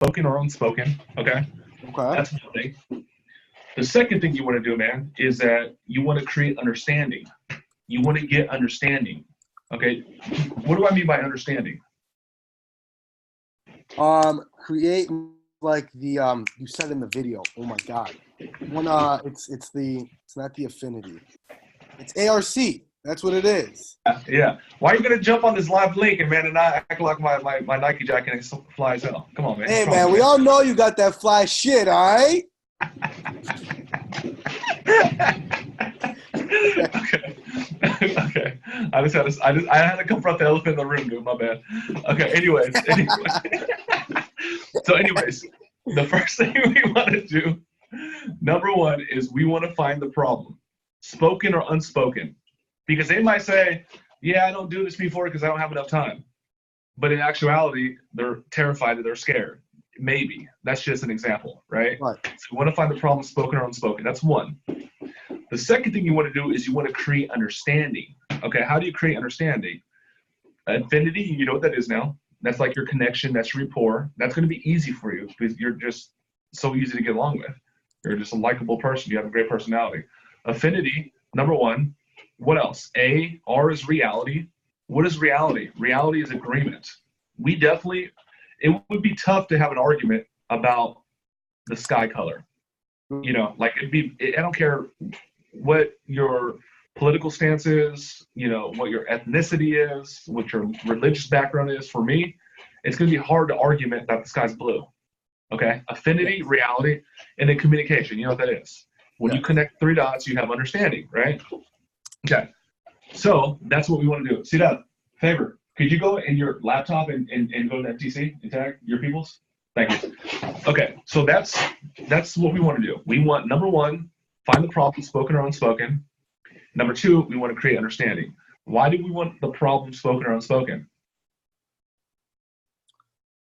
spoken or unspoken. Okay. Okay. That's one thing. The second thing you want to do, man, is that you want to create understanding. You want to get understanding. Okay. What do I mean by understanding? Create like the you said in the video. Oh my god. When it's not the affinity. It's ARC. That's what it is. Yeah. Why are you gonna jump on this live link and man and not act like my Nike jacket flies out? Come on, man. Hey man, we all know you got that fly shit, all right? Okay. Okay. I had to confront the elephant in the room, dude. My bad. Okay. Anyways. So, the first thing we want to do, number one, is we want to find the problem, spoken or unspoken, because they might say, "Yeah, I don't do this before because I don't have enough time," but in actuality, they're terrified that they're scared. Maybe that's just an example, right? Right. So you want to find the problem, spoken or unspoken. That's one. The second thing you want to do is you want to create understanding. Okay, how do you create understanding? Affinity, you know what that is now. That's like your connection, that's your rapport. That's going to be easy for you because you're just so easy to get along with. You're just a likable person. You have a great personality. Affinity, number one. What else? R is reality. What is reality? Reality is agreement. It would be tough to have an argument about the sky color. You know, like I don't care what your political stance is, you know, what your ethnicity is, what your religious background is. For me, it's going to be hard to argument that the sky's blue. Okay. Affinity, reality, and then communication. You know what that is. When you connect three dots, you have understanding, right? Okay. So that's what we want to do. See that? Favor. Could you go in your laptop and go to FTC and tag your peoples? Thank you. Okay. So that's what we want to do. We want, number one, find the problem, spoken or unspoken. Number two, we want to create understanding. Why do we want the problem spoken or unspoken?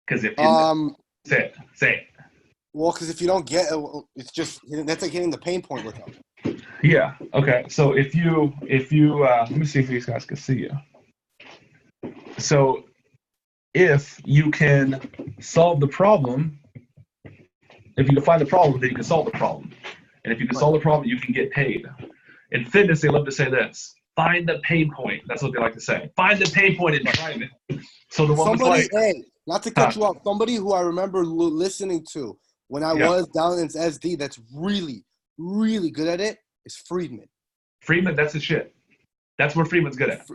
Because if you say it. Well, because if you don't get it, it's just that's like hitting the pain point with them. Yeah. Okay. So if you let me see if these guys can see you. So if you can solve the problem, if you can find the problem, then you can solve the problem. And if you can solve the problem, you can get paid. In fitness, they love to say this: find the pain point. That's what they like to say. Find the pain point and drive it. So the woman's like, hey, not to cut you off, somebody who I remember listening to when I was down in SD that's really, really good at it is Friedman. Friedman, that's his shit. That's where Friedman's good at.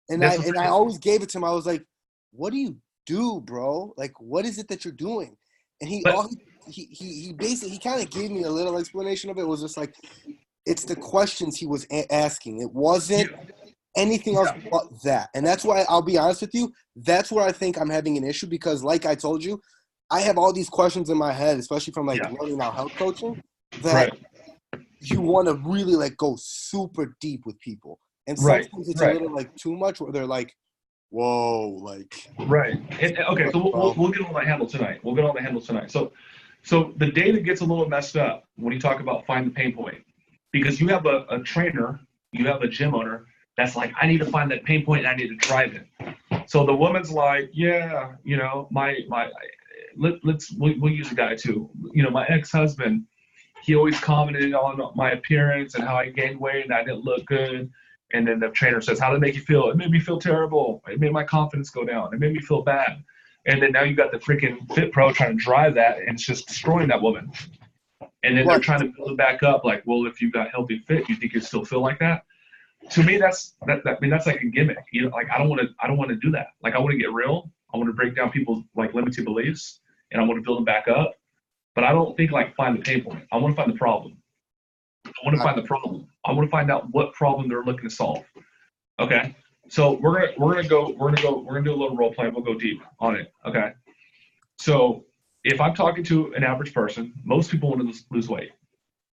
And I always gave it to him. I was like, what do you do, bro? Like, what is it that you're doing? And he basically kind of gave me a little explanation of it. It was just like, it's the questions he was asking. It wasn't anything else but that. And that's why, I'll be honest with you, that's where I think I'm having an issue because, like I told you, I have all these questions in my head, especially from learning now health coaching, that you want to really like go super deep with people. And sometimes it's a little like too much where they're like, whoa, like. Right. And, okay, so we'll get on the handle tonight. So the data gets a little messed up when you talk about find the pain point. Because you have a trainer, you have a gym owner that's like, I need to find that pain point and I need to drive it. So the woman's like, yeah, you know, we'll use a guy too. You know, my ex-husband, he always commented on my appearance and how I gained weight and I didn't look good. And then the trainer says, how did it make you feel? It made me feel terrible. It made my confidence go down. It made me feel bad. And then now you got the freaking FitPro trying to drive that and it's just destroying that woman. And then they're trying to build it back up. Like, well, if you got healthy fit, you think you still feel like that? To me, that's like a gimmick. You know, like I don't want to do that. Like I want to get real. I want to break down people's like limited beliefs, and I want to build them back up. But I don't think like find the pain point. I want to find the problem. I want to find the problem. I want to find out what problem they're looking to solve. Okay. So we're gonna do a little role play. We'll go deep on it. Okay. So if I'm talking to an average person, most people want to lose weight.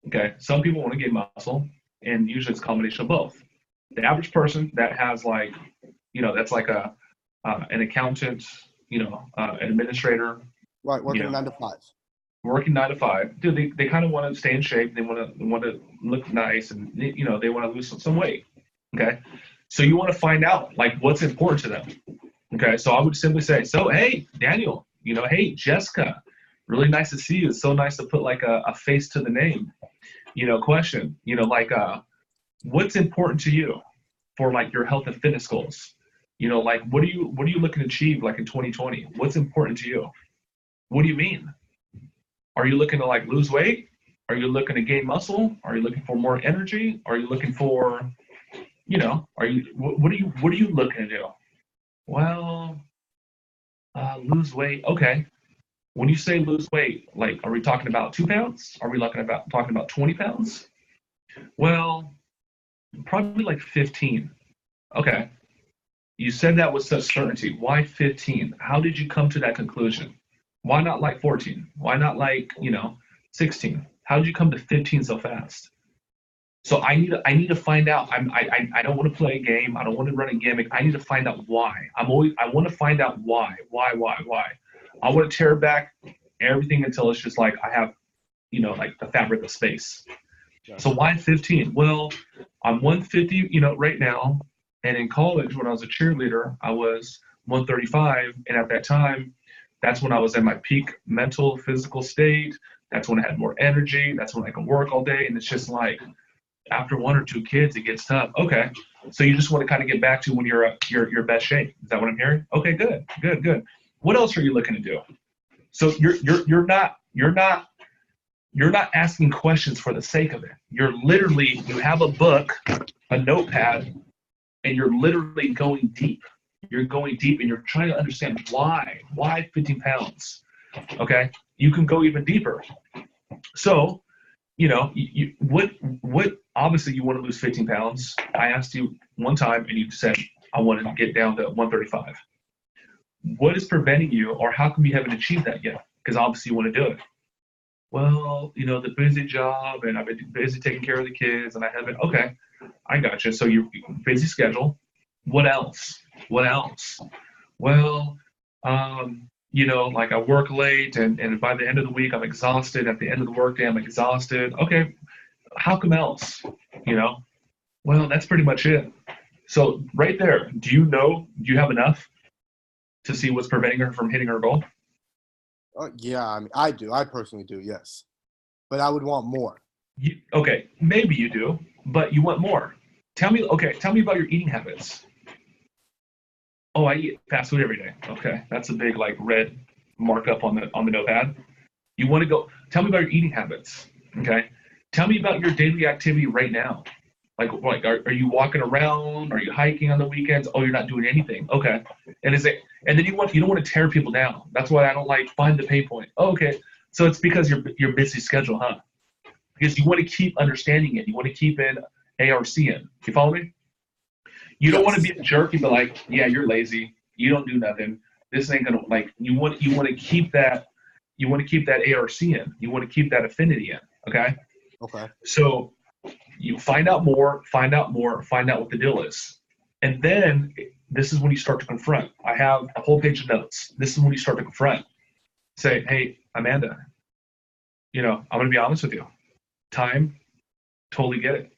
Okay. Some people want to gain muscle, and usually it's a combination of both. The average person that has like, you know, that's like an accountant, you know, an administrator. Right. Working 9 to 5. Working 9 to 5. Dude, they kind of want to stay in shape. They want to look nice, and you know, they want to lose some weight. Okay. So you want to find out like what's important to them. Okay. So I would simply say, so, hey, Daniel, Hey, Jessica, really nice to see you. It's so nice to put like a face to the name. Question, what's important to you for like your health and fitness goals? Like what are you looking to achieve like in 2020? What's important to you? What do you mean? Are you looking to like lose weight? Are you looking to gain muscle? Are you looking for more energy? Are you looking for, what are you looking to do? Well, lose weight. Okay. When you say lose weight, like, are we talking about 2 pounds? Are we talking about 20 pounds? Well, probably like 15. Okay. You said that with such certainty. Why 15? How did you come to that conclusion? Why not like 14? Why not like, 16? How did you come to 15 so fast? So I need to find out. I don't want to play a game. I don't want to run a gimmick. I need to find out why. I want to find out why. I want to tear back everything until it's just like I have, like the fabric of space. So why 15? Well, I'm 150, right now. And in college, when I was a cheerleader, I was 135. And at that time, that's when I was in my peak mental, physical state. That's when I had more energy. That's when I could work all day. And it's just like, after 1 or 2 kids, it gets tough. Okay. So you just want to kind of get back to when you're your best shape. Is that what I'm hearing? Okay, good. What else are you looking to do? So you're not asking questions for the sake of it. You have a book, a notepad, and you're literally going deep. You're going deep and you're trying to understand why 15 pounds. Okay. You can go even deeper. So, what obviously you want to lose 15 pounds. I asked you one time and you said, I wanted to get down to 135. What is preventing you, or how come you haven't achieved that yet? Because obviously you want to do it. Well, the busy job, and I've been busy taking care of the kids, and I haven't. Okay, I got you. So you're busy schedule. What else? Well, like I work late, and by the end of the week, I'm exhausted. At the end of the workday, I'm exhausted. Okay, how come else? Well, that's pretty much it. So right there, do you have enough to see what's preventing her from hitting her goal? Yeah, I mean, I do. I personally do, yes. But I would want more. Okay, maybe you do, but you want more. Tell me about your eating habits. Oh, I eat fast food every day. Okay, that's a big like red markup on the notepad. You want to go? Tell me about your eating habits. Okay, tell me about your daily activity right now. Like are you walking around? Are you hiking on the weekends? Oh, you're not doing anything. Okay, and then you don't want to tear people down. That's why I don't like find the pain point. Oh, okay, so it's because you're busy schedule, huh? Because you want to keep understanding it. You want to keep in ARC in. You follow me? You don't want to be a jerk and be like, yeah, you're lazy. You don't do nothing. This ain't gonna like. You want to keep that. You want to keep that ARC in. You want to keep that affinity in. Okay. Okay. So you find out more. Find out what the deal is, and then this is when you start to confront. I have a whole page of notes. This is when you start to confront. Say, hey, Amanda. I'm gonna be honest with you. Time, totally get it.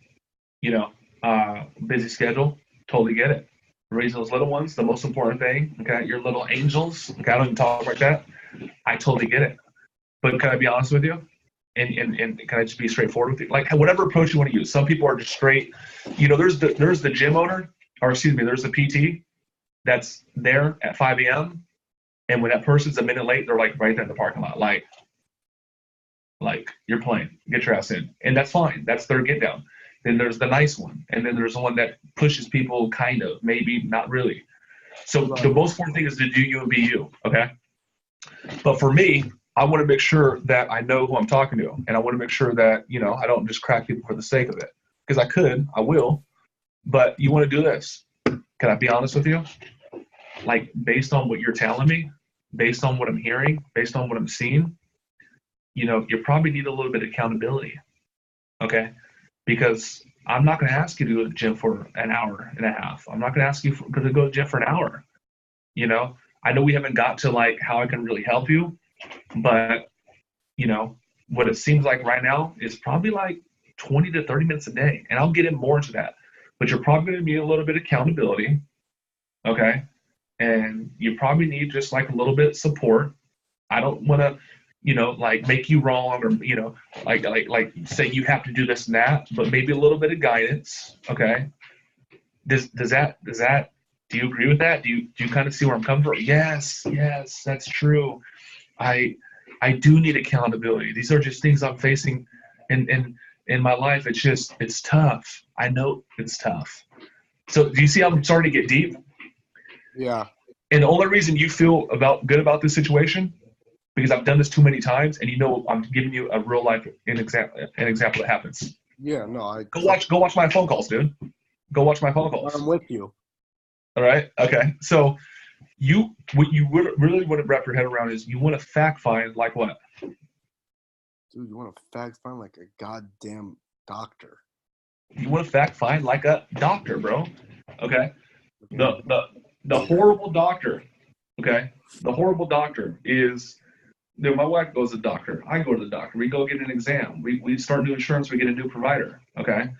Busy schedule. Totally get it. Raising those little ones, the most important thing. Okay, your little angels. Okay, I don't even talk like that. I totally get it. But can I be honest with you? And can I just be straightforward with you? Like whatever approach you want to use. Some people are just straight. There's the gym owner, or excuse me, there's the PT that's there at 5 a.m. And when that person's a minute late, they're like right there in the parking lot, like you're playing. Get your ass in, and that's fine. That's their get down. Then there's the nice one, and then there's the one that pushes people, kind of, maybe, not really. So the most important thing is to do you and be you, okay? But for me, I want to make sure that I know who I'm talking to, and I want to make sure that, I don't just crack people for the sake of it. Because I will, but you want to do this. Can I be honest with you? Like, based on what you're telling me, based on what I'm hearing, based on what I'm seeing, you probably need a little bit of accountability, okay? Because I'm not going to ask you to go to the gym for an hour and a half. I'm not going to ask you to go to the gym for an hour. I know we haven't got to like how I can really help you, but what it seems like right now is probably like 20 to 30 minutes a day. And I'll get in more into that, but you're probably going to need a little bit of accountability. Okay. And you probably need just like a little bit of support. I don't want to, like make you wrong or, like say you have to do this and that, but maybe a little bit of guidance. Okay. Does that, do you agree with that? Do you kind of see where I'm coming from? Yes, that's true. I do need accountability. These are just things I'm facing in my life. It's tough. I know it's tough. So do you see how I'm starting to get deep? Yeah. And the only reason you feel good about this situation, because I've done this too many times, and I'm giving you a real life an example that happens. Yeah, no, go watch my phone calls, dude. Go watch my phone calls. I'm with you. All right. Okay. So what you really want to wrap your head around is you want to fact find like what? Dude, you want to fact find like a goddamn doctor. You want to fact find like a doctor, bro. Okay. The horrible doctor. Okay. The horrible doctor is, my wife goes to the doctor. I go to the doctor. We go get an exam. We start new insurance. We get a new provider. Okay.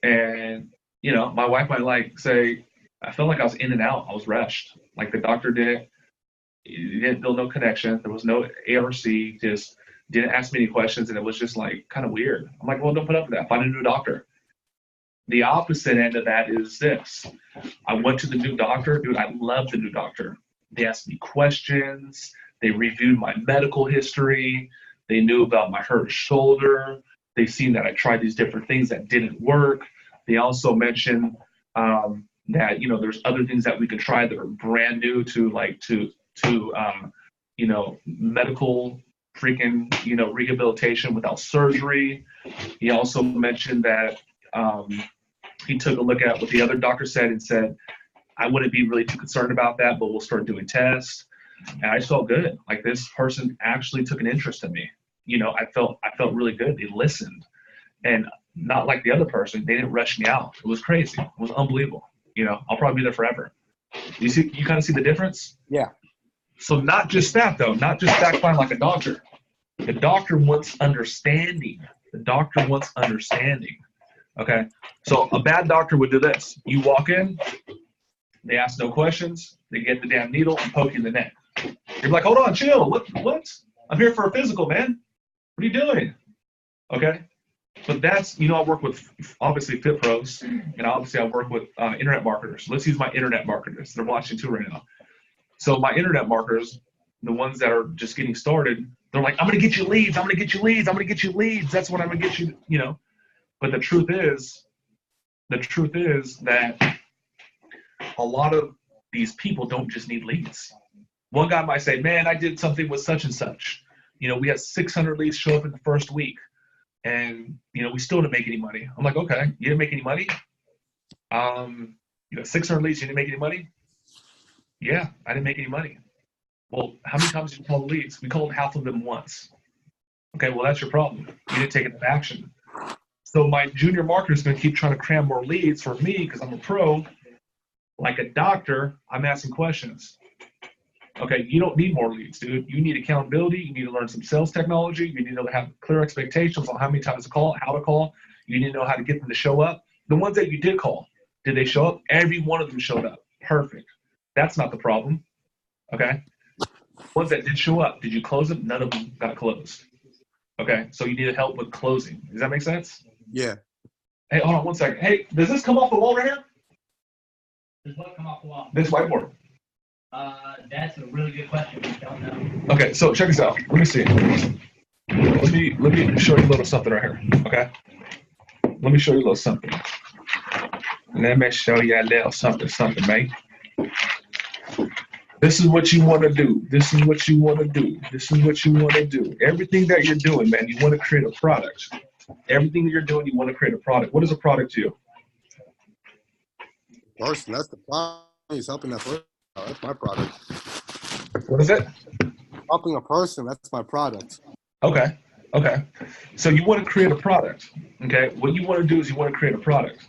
And, my wife might say, I felt like I was in and out. I was rushed. Like the doctor didn't build no connection. There was no ARC, just didn't ask me any questions. And it was just like kind of weird. I'm like, well, don't put up with that. Find a new doctor. The opposite end of that is this. I went to the new doctor. Dude, I love the new doctor. They asked me questions. They reviewed my medical history. They knew about my hurt shoulder. They've seen that I tried these different things that didn't work. They also mentioned that, there's other things that we can try that are brand new to medical freaking, rehabilitation without surgery. He also mentioned that he took a look at what the other doctor said and said, I wouldn't be really too concerned about that, but we'll start doing tests. And I just felt good. Like this person actually took an interest in me. I felt really good. They listened. And not like the other person, they didn't rush me out. It was crazy. It was unbelievable. I'll probably be there forever. You kind of see the difference? Yeah. So not just that though, not just fact find like a doctor. The doctor wants understanding. Okay. So a bad doctor would do this. You walk in, they ask no questions, they get the damn needle and poke you in the neck. You're like, hold on, chill. What? I'm here for a physical, man. What are you doing? Okay. But that's, I work with obviously FitPros, and obviously I work with internet marketers. Let's use my internet marketers. They're watching too right now. So my internet marketers, the ones that are just getting started, they're like, I'm going to get you leads. I'm going to get you leads. I'm going to get you leads. That's what I'm going to get you, But the truth is that a lot of these people don't just need leads. One guy might say, man, I did something with such and such. We had 600 leads show up in the first week. And, we still didn't make any money. I'm like, okay, you didn't make any money? You got 600 leads, you didn't make any money? Yeah, I didn't make any money. Well, how many times did you call the leads? We called half of them once. Okay, well, that's your problem. You didn't take enough action. So my junior marketer is going to keep trying to cram more leads for me because I'm a pro. Like a doctor, I'm asking questions. Okay, you don't need more leads, dude. You need accountability. You need to learn some sales technology. You need to have clear expectations on how many times to call, how to call. You need to know how to get them to show up. The ones that you did call, did they show up? Every one of them showed up. Perfect. That's not the problem. Okay? Ones that did show up, did you close them? None of them got closed. Okay, so you need help with closing. Does that make sense? Yeah. Hey, hold on one second. Hey, does this come off the wall right here? Does what come off the wall? This whiteboard. That's a really good question. I don't know. Okay, so check this out. Let me see. Let me show you a little something right here. Okay. Let me show you a little something. Let me show you a little something, mate. This is what you want to do. This is what you want to do. This is what you want to do. Everything that you're doing, man, you want to create a product. Everything that you're doing, you want to create a product. What is a product to you? Person, that's the product. He's helping that person. That's my product. What is it? Helping a person, that's my product. Okay. So you want to create a product. Okay. What you want to do is you want to create a product.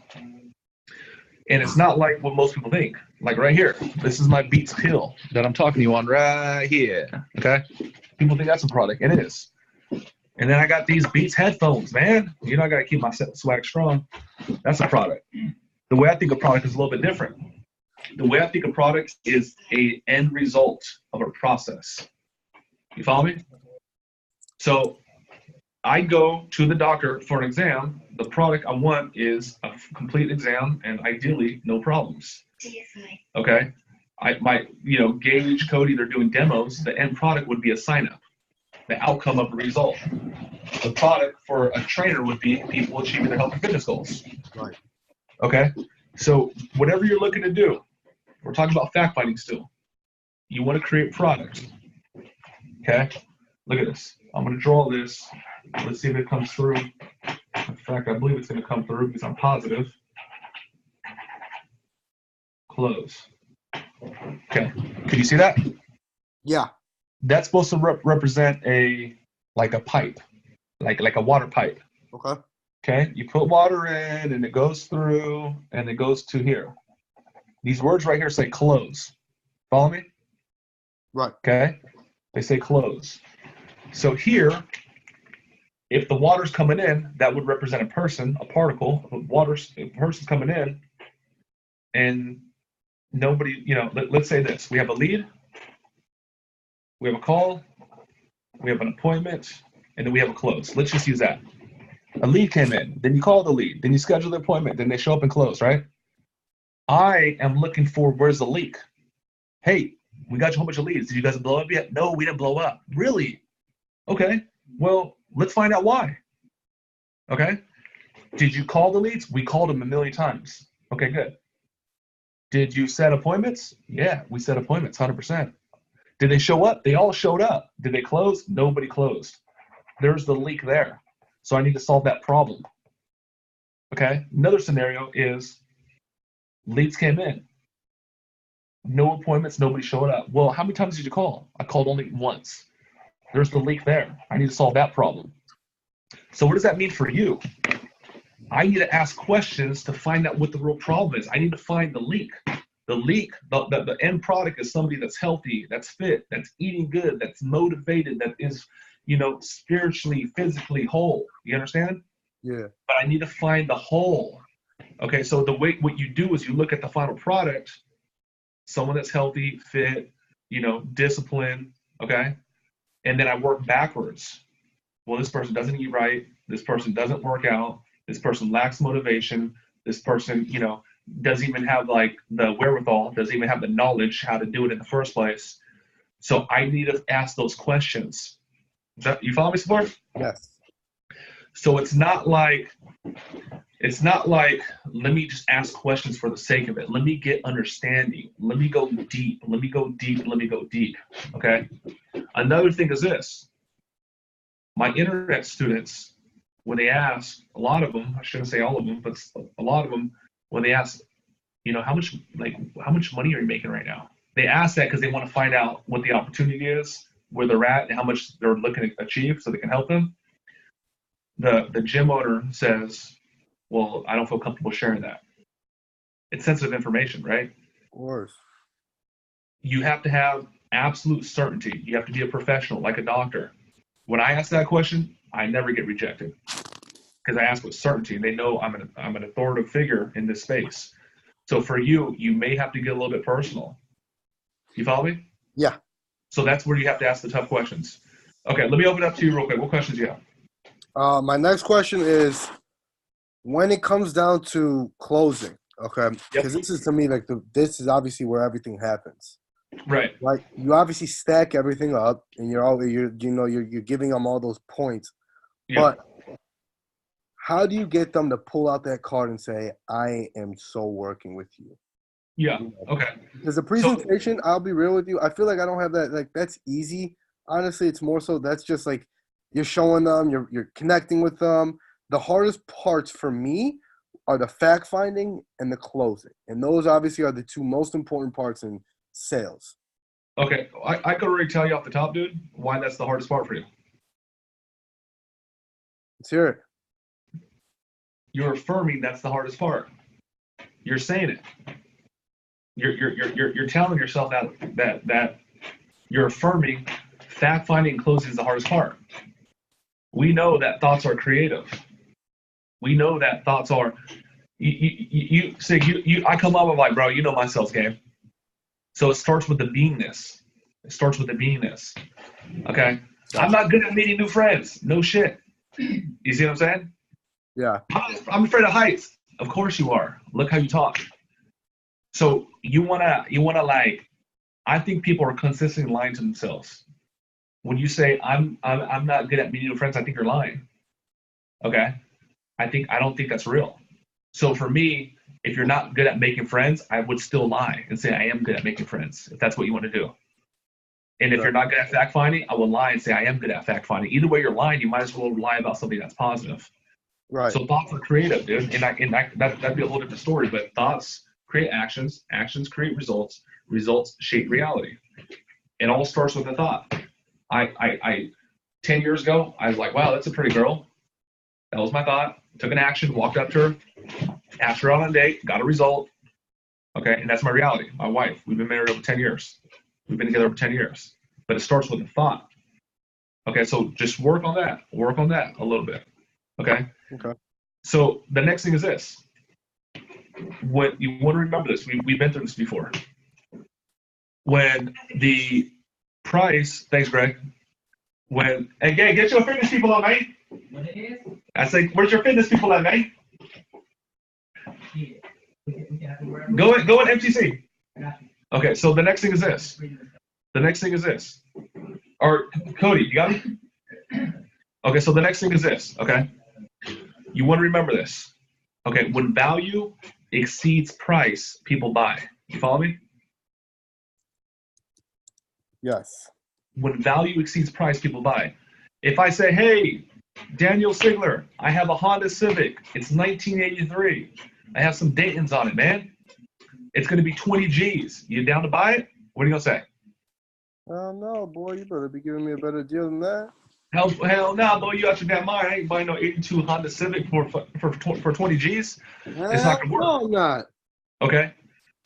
And it's not like what most people think. Like right here, this is my Beats pill that I'm talking to you on right here. Okay. People think that's a product. It is. And then I got these Beats headphones, man. I got to keep my swag strong. That's a product. The way I think of product is a little bit different. The way I think of product is an end result of a process. You follow me? So I go to the doctor for an exam. The product I want is a complete exam and ideally no problems. Okay. I might, Gage, Cody, they're doing demos. The end product would be a sign up, the outcome of the result. The product for a trainer would be people achieving their health and fitness goals. Right. Okay. So whatever you're looking to do, we're talking about fact finding still. You want to create product. Okay. Look at this. I'm going to draw this. Let's see if it comes through. In fact, I believe it's going to come through because I'm positive. Close. Okay. Can you see that? Yeah. That's supposed to represent a pipe, like a water pipe. Okay. Okay. You put water in and it goes through and it goes to here. These words right here say close. Follow me? Right. Okay. They say close. So here, if the water's coming in, that would represent a person, a particle. A person's coming in, and nobody, let's say this. We have a lead, we have a call, we have an appointment, and then we have a close. Let's just use that. A lead came in, then you call the lead, then you schedule the appointment, then they show up and close, right? I am looking for where's the leak. Hey, we got you a whole bunch of leads. Did you guys blow up yet? No, we didn't blow up. Really? Okay. Well, let's find out why. Okay. Did you call the leads? We called them 1,000,000 times. Okay, good. Did you set appointments? Yeah, we set appointments, 100%. Did they show up? They all showed up. Did they close? Nobody closed. There's the leak there. So I need to solve that problem. Okay. Another scenario is leads came in. No appointments, nobody showed up. Well, how many times did you call? I called only once. There's the leak there. I need to solve that problem. So what does that mean for you? I need to ask questions to find out what the real problem is. I need to find the leak. The leak, the end product is somebody that's healthy, that's fit, that's eating good, that's motivated, that is, spiritually, physically whole. You understand? Yeah. But I need to find the whole. Okay, so what you do is you look at the final product, someone that's healthy, fit, disciplined, okay? And then I work backwards. Well, this person doesn't eat right. This person doesn't work out. This person lacks motivation. This person, doesn't even have the wherewithal, doesn't even have the knowledge how to do it in the first place. So I need to ask those questions. You follow me, Support? Yes. So it's not like, let me just ask questions for the sake of it. Let me get understanding. Let me go deep. Let me go deep. Okay? Another thing is this. My internet students, when they ask, a lot of them, I shouldn't say all of them, but a lot of them, when they ask, how much money are you making right now? They ask that because they want to find out what the opportunity is, where they're at, and how much they're looking to achieve so they can help them. The gym owner says, well, I don't feel comfortable sharing that. It's sensitive information, right? Of course. You have to have absolute certainty. You have to be a professional, like a doctor. When I ask that question, I never get rejected because I ask with certainty. They know I'm an authoritative figure in this space. So for you, you may have to get a little bit personal. You follow me? Yeah. So that's where you have to ask the tough questions. Okay, let me open it up to you real quick. What questions do you have? My next question is, when it comes down to closing, okay, because this is to me this is obviously where everything happens. Right. Like you obviously stack everything up, and you're giving them all those points. Yeah. But how do you get them to pull out that card and say, "I am so working with you"? Yeah. Okay. Because the presentation, I'll be real with you, I feel like I don't have that. Like that's easy. Honestly, it's more so that's just like you're showing them, you're connecting with them. The hardest parts for me are the fact finding and the closing, and those obviously are the two most important parts in sales. Okay, I could already tell you off the top, dude, why that's the hardest part for you. Let's hear it. You're affirming that's the hardest part. You're saying it. You're telling yourself that you're affirming fact finding and closing is the hardest part. We know that thoughts are creative. We know that thoughts are. I come up with like, bro, you know my sales game. So it starts with the beingness. It starts with the beingness. Okay. I'm not good at meeting new friends. No shit. You see what I'm saying? Yeah. I'm afraid of heights. Of course you are. Look how you talk. So you wanna like, I think people are consistently lying to themselves. When you say I'm not good at meeting new friends, I think you're lying. Okay. I don't think that's real. So for me, if you're not good at making friends, I would still lie and say I am good at making friends, if that's what you want to do. And if you're not good at fact finding, I will lie and say I am good at fact finding. Either way you're lying, you might as well lie about something that's positive. Right. So thoughts are creative, dude. That'd be a whole different story. But thoughts create actions, actions create results, results shape reality. It all starts with a thought. I 10 years ago, I was like, wow, that's a pretty girl. That was my thought. Took an action, walked up to her, asked her out on a date, got a result. Okay, and that's my reality. My wife, we've been married over 10 years. We've been together over 10 years. But it starts with a thought. Okay, so just work on that. Work on that a little bit. Okay? Okay. So the next thing is this. What you want to remember this. We've been through this before. When the price, thanks, Greg. Hey, get your fitness people on, mate. What it is? I say, where's your fitness people at, mate? Yeah. We can have it wherever. Go at MTC. I got you. Okay, so the next thing is this. The next thing is this. Or Cody, you got me? Okay, so the next thing is this, okay? You want to remember this. Okay, when value exceeds price, people buy. You follow me? Yes. When value exceeds price, people buy. If I say, hey, Daniel Sigler, I have a Honda Civic. It's 1983. I have some Daytons on it, man. It's going to be 20 G's. You down to buy it? What are you going to say? No, boy, you better be giving me a better deal than that. Hell no, boy, you out your damn mind. I ain't buying no 82 Honda Civic for 20 G's. It's not going to work. No, I'm not. Okay?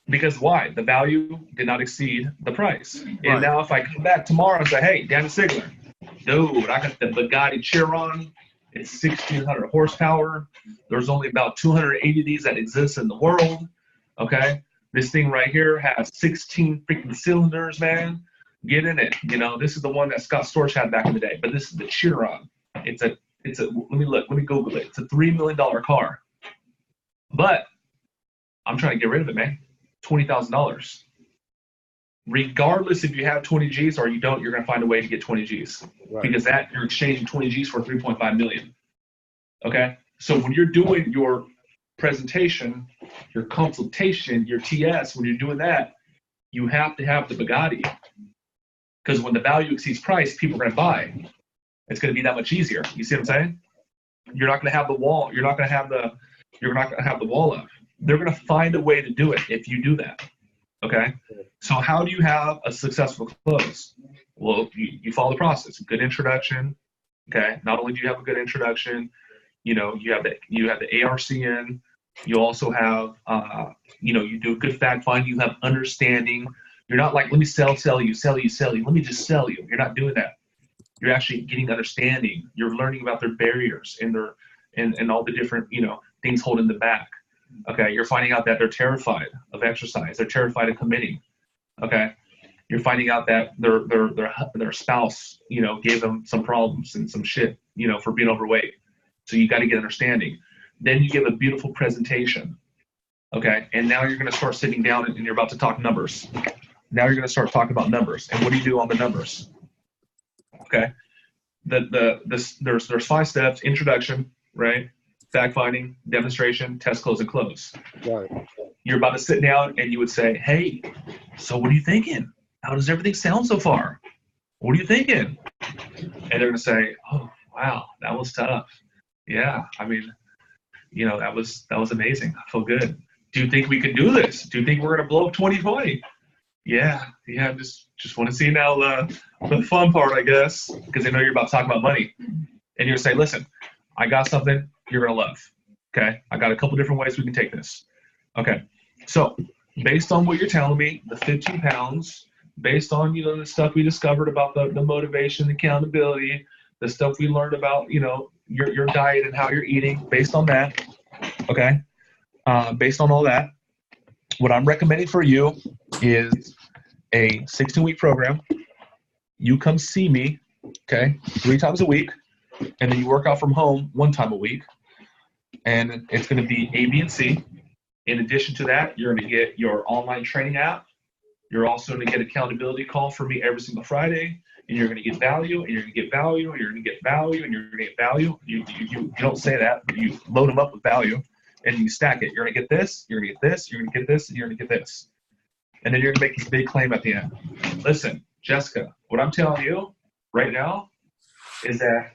Because why? The value did not exceed the price. Right. And now if I come back tomorrow and say, hey, Daniel Sigler, dude, I got the Bugatti Chiron. It's 1,600 horsepower. There's only about 280 of these that exist in the world. Okay? This thing right here has 16 freaking cylinders, man. Get in it. You know, this is the one that Scott Storch had back in the day, but this is the Chiron. It's a, let me Google it. It's a $3 million car. But I'm trying to get rid of it, man. $20,000. Regardless if you have 20 G's or you don't, you're going to find a way to get 20 G's. Right. Because that you're exchanging 20 G's for 3.5 million. Okay? So when you're doing your presentation, your consultation, your TS, when you're doing that, you have to have the Bugatti. Because when the value exceeds price, people are going to buy. It's going to be that much easier. You see what I'm saying? You're not going to have the wall. You're not going to have the wall up. They're going to find a way to do it if you do that. Okay? So how do you have a successful close? Well, you follow the process. Good introduction. Okay? Not only do you have a good introduction, you know, you have the ARCN. You also have, you do a good fact find. You have understanding. You're not like, let me sell you. Let me just sell you. You're not doing that. You're actually getting understanding. You're learning about their barriers and and all the different, things holding them back. Okay. You're finding out that they're terrified of exercise. They're terrified of committing. Okay. You're finding out that their spouse, gave them some problems and some shit, for being overweight. So you got to get understanding. Then you give a beautiful presentation. Okay. And now you're going to start sitting down and you're about to talk numbers. Now you're going to start talking about numbers. And what do you do on the numbers? Okay. There's 5 steps: introduction, right? Fact finding, demonstration, test, close, and close. Right. You're about to sit down and you would say, hey, so what are you thinking? How does everything sound so far? What are you thinking? And they're going to say, oh, wow, that was tough. Yeah. I mean, that was amazing. I feel good. Do you think we can do this? Do you think we're going to blow up 2020? Yeah, just want to see now the fun part, I guess, because I know you're about to talk about money. And you're going to say, listen, I got something you're going to love, okay? I got a couple different ways we can take this. Okay, so based on what you're telling me, the 15 pounds, based on, the stuff we discovered about the motivation, the accountability, the stuff we learned about, your diet and how you're eating, based on that, okay? Based on all that, what I'm recommending for you is a 16-week program, You come see me, okay, 3 times a week, and then you work out from home 1 time a week. And it's going to be A, B, and C. In addition to that, you're going to get your online training app. You're also going to get accountability call from me every single Friday. And you're going to get value, and you're going to get value, and you're going to get value, and you're going to get value. You don't say that, but you load them up with value, and you stack it. You're going to get this, you're going to get this, you're going to get this, and you're going to get this. And then you're going to make this big claim at the end. Listen, Jessica, what I'm telling you right now is that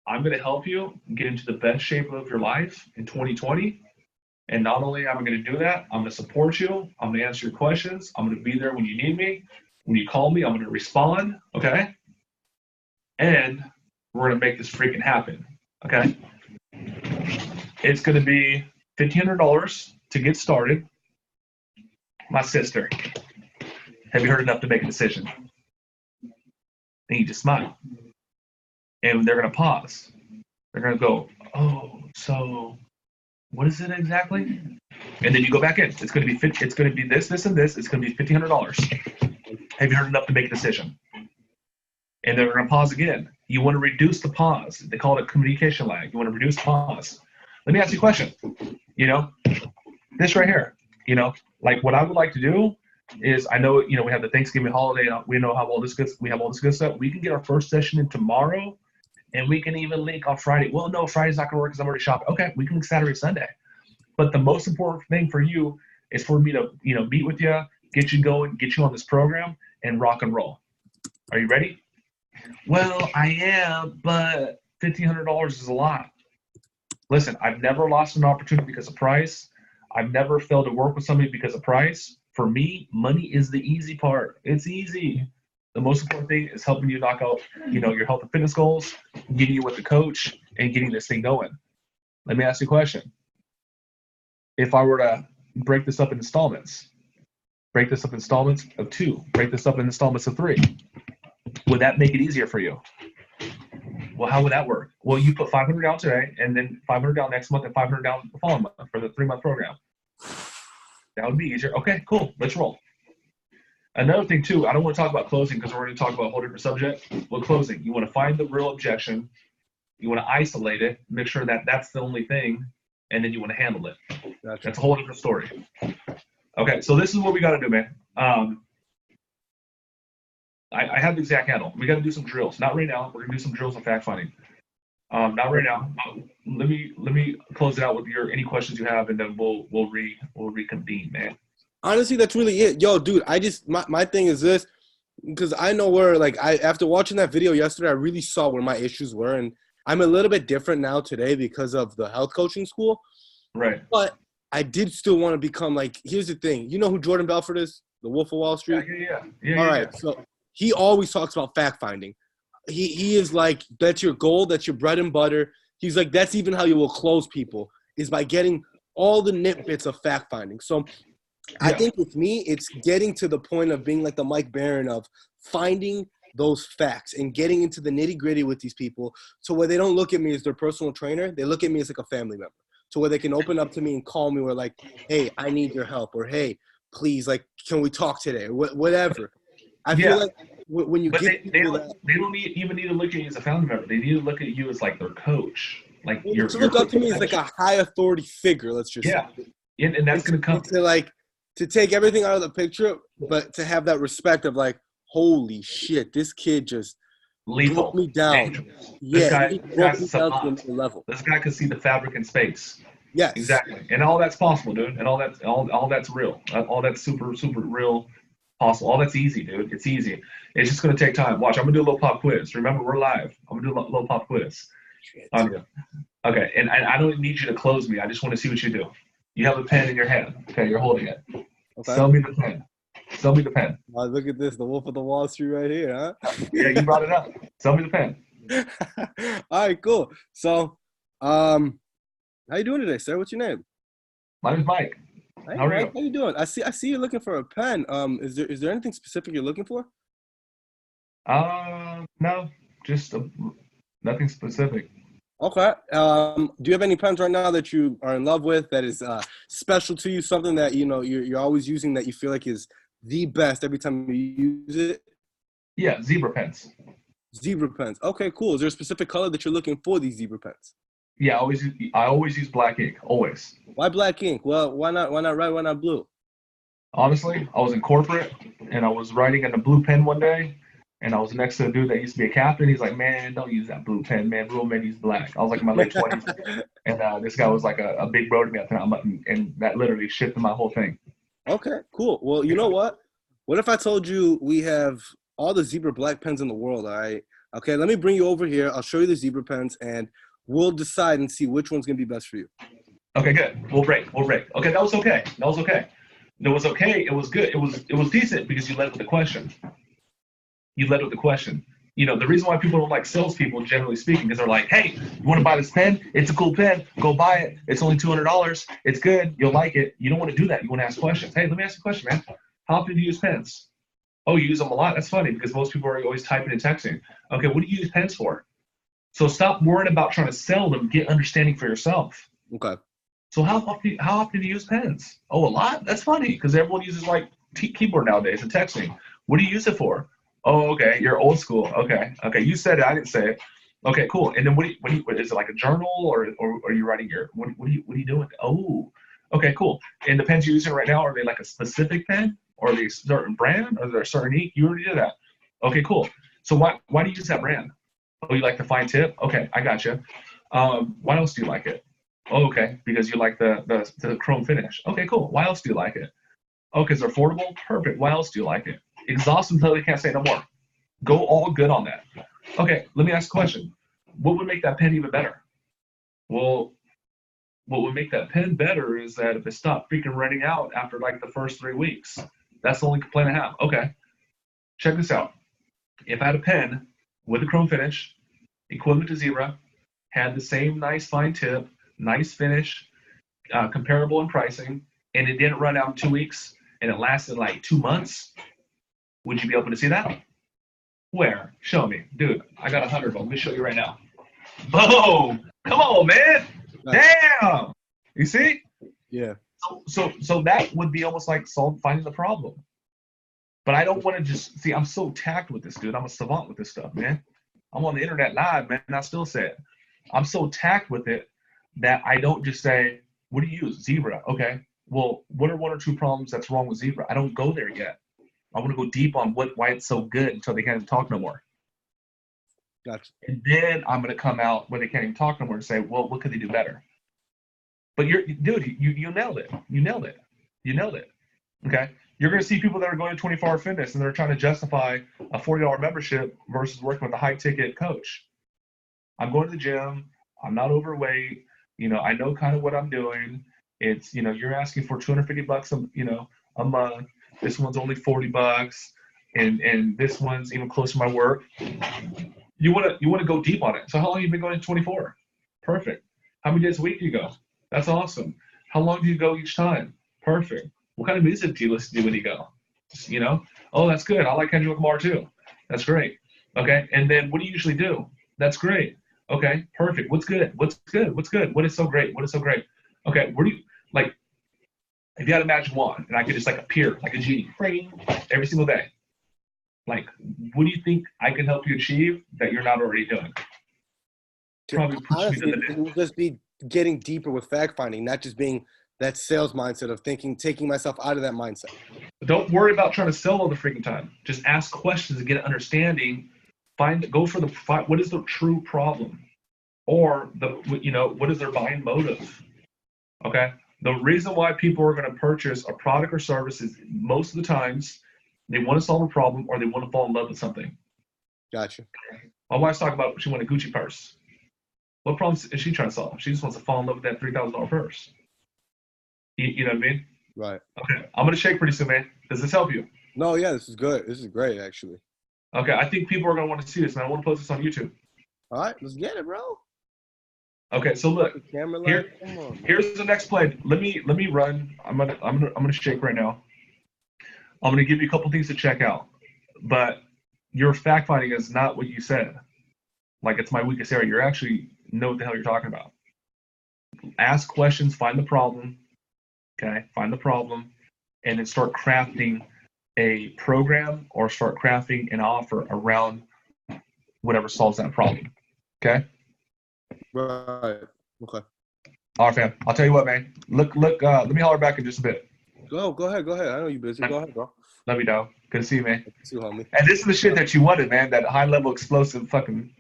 I'm going to help you get into the best shape of your life in 2020. And not only am I going to do that, I'm going to support you. I'm going to answer your questions. I'm going to be there when you need me. When you call me, I'm going to respond, okay? And we're going to make this freaking happen, okay? It's going to be $1,500 to get started. My sister, have you heard enough to make a decision? And you just smile. And they're going to pause. They're going to go, oh, so what is it exactly? And then you go back in. It's going to be this, and this. It's going to be $1,500. Have you heard enough to make a decision? And they're going to pause again. You want to reduce the pause. They call it a communication lag. You want to reduce pause. Let me ask you a question. This right here, like what I would like to do is, I know, we have the Thanksgiving holiday. We know we have all this good stuff. We can get our first session in tomorrow, and we can even link on Friday. Well, no, Friday's not going to work because I'm already shopping. Okay, we can link Saturday, Sunday. But the most important thing for you is for me to, meet with you, get you going, get you on this program, and rock and roll. Are you ready? Well, I am, but $1,500 is a lot. Listen, I've never lost an opportunity because of price. I've never failed to work with somebody because of price. For me, money is the easy part. It's easy. The most important thing is helping you knock out, your health and fitness goals, getting you with the coach, and getting this thing going. Let me ask you a question. If I were to break this up in installments, break this up in installments of 2, break this up in installments of 3, would that make it easier for you? Well, how would that work? Well, you put $500 down today, and then $500 down next month, and $500 down the following month for the 3-month program. That would be easier. Okay, cool. Let's roll. Another thing, too, I don't want to talk about closing because we're going to talk about a whole different subject. Well, closing, you want to find the real objection. You want to isolate it, make sure that that's the only thing, and then you want to handle it. Gotcha. That's a whole different story. Okay, so this is what we got to do, man. I have the exact handle. We got to do some drills. Not right now. We're going to do some drills on fact finding. Not right now. Let me close it out with any questions you have, and then we'll reconvene, man. Honestly, that's really it. Yo, dude, my thing is this, because I know where, after watching that video yesterday, I really saw where my issues were, and I'm a little bit different now today because of the health coaching school. Right. But I did still want to become, here's the thing. You know who Jordan Belfort is? The Wolf of Wall Street? Yeah. All right, so he always talks about fact finding. He is like, that's your goal, that's your bread and butter. He's like, that's even how you will close people, is by getting all the nitbits of fact finding. So I think with me, it's getting to the point of being like the Mike Barron of finding those facts and getting into the nitty gritty with these people to where they don't look at me as their personal trainer. They look at me as like a family member, to where they can open up to me and call me. We're like, hey, I need your help, or hey, please, can we talk today? Whatever. I feel like when you get they don't even need to look at you as a family member. They need to look at you as like their coach. Like to look up to me as like a high authority figure. Let's just say. And that's going to come to take everything out of the picture, but to have that respect of holy shit, this kid just broke me down. This guy can see the fabric in space. Yes, exactly, and all that's possible, dude. And all that's real. All that's super real. Possible. All that's easy, dude. It's easy. It's just going to take time. Watch, I'm going to do a little pop quiz. Remember, we're live. I'm going to do a little pop quiz. Okay, and I don't need you to close me. I just want to see what you do. You have a pen in your hand. Okay, you're holding it. Okay. Sell me the pen. Sell me the pen. Oh, look at this. The Wolf of the Wall Street right here, huh? Yeah, you brought it up. Sell me the pen. All right, cool. So, how you doing today, sir? What's your name? My name's Mike. Hey, how are you? How you doing? I see you looking for a pen. Is there anything specific you're looking for? No, just nothing specific. Okay. Do you have any pens right now that you are in love with, that is special to you, something that you're always using that you feel like is the best every time you use it? Yeah, zebra pens. Zebra pens. Okay, cool. Is there a specific color that you're looking for these zebra pens? Yeah, I always use black ink, always. Why black ink? Well, why not red? Why not blue? Honestly, I was in corporate and I was writing in a blue pen one day, and I was next to a dude that used to be a captain. He's like, "Man, don't use that blue pen, man. Real men use black." I was like in my late 20s, and this guy was like a big bro to me at the time, and that literally shifted my whole thing. Okay, cool. Well, you know what? What if I told you we have all the zebra black pens in the world, all right? Okay, let me bring you over here. I'll show you the zebra pens, and we'll decide and see which one's going to be best for you. Okay, good. We'll break. Okay, that was okay. It was okay. It was good. It was decent because you led with the question. You know, the reason why people don't like salespeople, generally speaking, is they're like, "Hey, you want to buy this pen? It's a cool pen. Go buy it. It's only $200. It's good. You'll like it." You don't want to do that. You want to ask questions. Hey, let me ask you a question, man. How often do you use pens? Oh, you use them a lot? That's funny because most people are always typing and texting. Okay, what do you use pens for? So stop worrying about trying to sell them. Get understanding for yourself. Okay. So how often do you use pens? Oh, a lot? That's funny because everyone uses like keyboard nowadays and texting. What do you use it for? Oh, okay. You're old school. Okay. You said it. I didn't say it. Okay, cool. And then what is it like a journal or are you writing your, what are you doing with it? Oh, okay, cool. And the pens you're using right now, are they like a specific pen or are they a certain brand or are they a certain ink? You already did that. Okay, cool. So why do you use that brand? Oh, you like the fine tip? Okay, I got you. Why else do you like it? Oh, okay, because you like the chrome finish. Okay, cool. Why else do you like it? Oh, because they're affordable? Perfect. Why else do you like it? Exhaust them until they can't say no more. Go all good on that. Okay, let me ask a question. What would make that pen even better? Well, what would make that pen better is that if it stopped freaking running out after like the first 3 weeks. That's the only complaint I have. Okay, check this out. If I had a pen with a chrome finish, equivalent to Zebra, had the same nice fine tip, nice finish, comparable in pricing, and it didn't run out in 2 weeks, and it lasted like 2 months, would you be able to see that? Where? Show me. Dude, I got 100 of them. Let me show you right now. Boom! Come on, man! Damn! You see? Yeah. So that would be almost like finding the problem. But I don't want to just, see, I'm so tacked with this, dude. I'm a savant with this stuff, man. I'm on the internet live, man, and I still say it. I'm so tacked with it that I don't just say, what do you use? Zebra. Okay. Well, what are 1 or 2 problems that's wrong with Zebra? I don't go there yet. I want to go deep on why it's so good until they can't even talk no more. Gotcha. And then I'm going to come out when they can't even talk no more and say, well, what could they do better? But dude, you nailed it. You nailed it. Okay. You're going to see people that are going to 24-hour fitness and they're trying to justify a $40 membership versus working with a high ticket coach. I'm going to the gym. I'm not overweight. You know, I know kind of what I'm doing. It's, you know, you're asking for $250 a month. This one's only $40, and this one's even closer to my work. You want to go deep on it. So how long have you been going to 24? Perfect. How many days a week do you go? That's awesome. How long do you go each time? Perfect. What kind of music do you listen to when you go? You know? Oh, that's good. I like Kendrick Lamar too. That's great. Okay. And then what do you usually do? That's great. Okay. Perfect. What's good? What is so great? Okay. Where do you, like, if you had a magic wand and I could just like appear like a genie every single day, like, what do you think I can help you achieve that you're not already doing? Probably honestly, it will just be getting deeper with fact finding, not just being that sales mindset of taking myself out of that mindset. Don't worry about trying to sell all the freaking time. Just ask questions and get an understanding. What is the true problem, or what is their buying motive? Okay. The reason why people are going to purchase a product or service is most of the times they want to solve a problem or they want to fall in love with something. Gotcha. My wife's talking about she wanted a Gucci purse. What problem is she trying to solve? She just wants to fall in love with that $3,000 purse. You know what I mean? Right. Okay. I'm going to shake pretty soon, man. Does this help you? No, yeah, this is good. This is great, actually. Okay. I think people are going to want to see this, man. I want to post this on YouTube. All right. Let's get it, bro. Okay, so look, here's the next play. Let me run. I'm gonna shake right now. I'm gonna give you a couple things to check out, but your fact finding is not what you said. Like, it's my weakest area. You actually know what the hell you're talking about. Ask questions, find the problem. Okay, find the problem, and then start crafting a program or start crafting an offer around whatever solves that problem. Okay? Right. Okay. All right, fam. I'll tell you what, man. Look, let me holler back in just a bit. Go ahead. I know you're busy. Go ahead, bro. Love you, dog. Good to see you, man. See you, homie. And this is the shit that you wanted, man. That high-level explosive fucking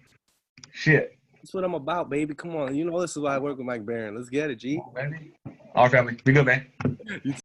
shit. That's what I'm about, baby. Come on. You know this is why I work with Mike Barron. Let's get it, G. Baby. All right, family. Be good, man.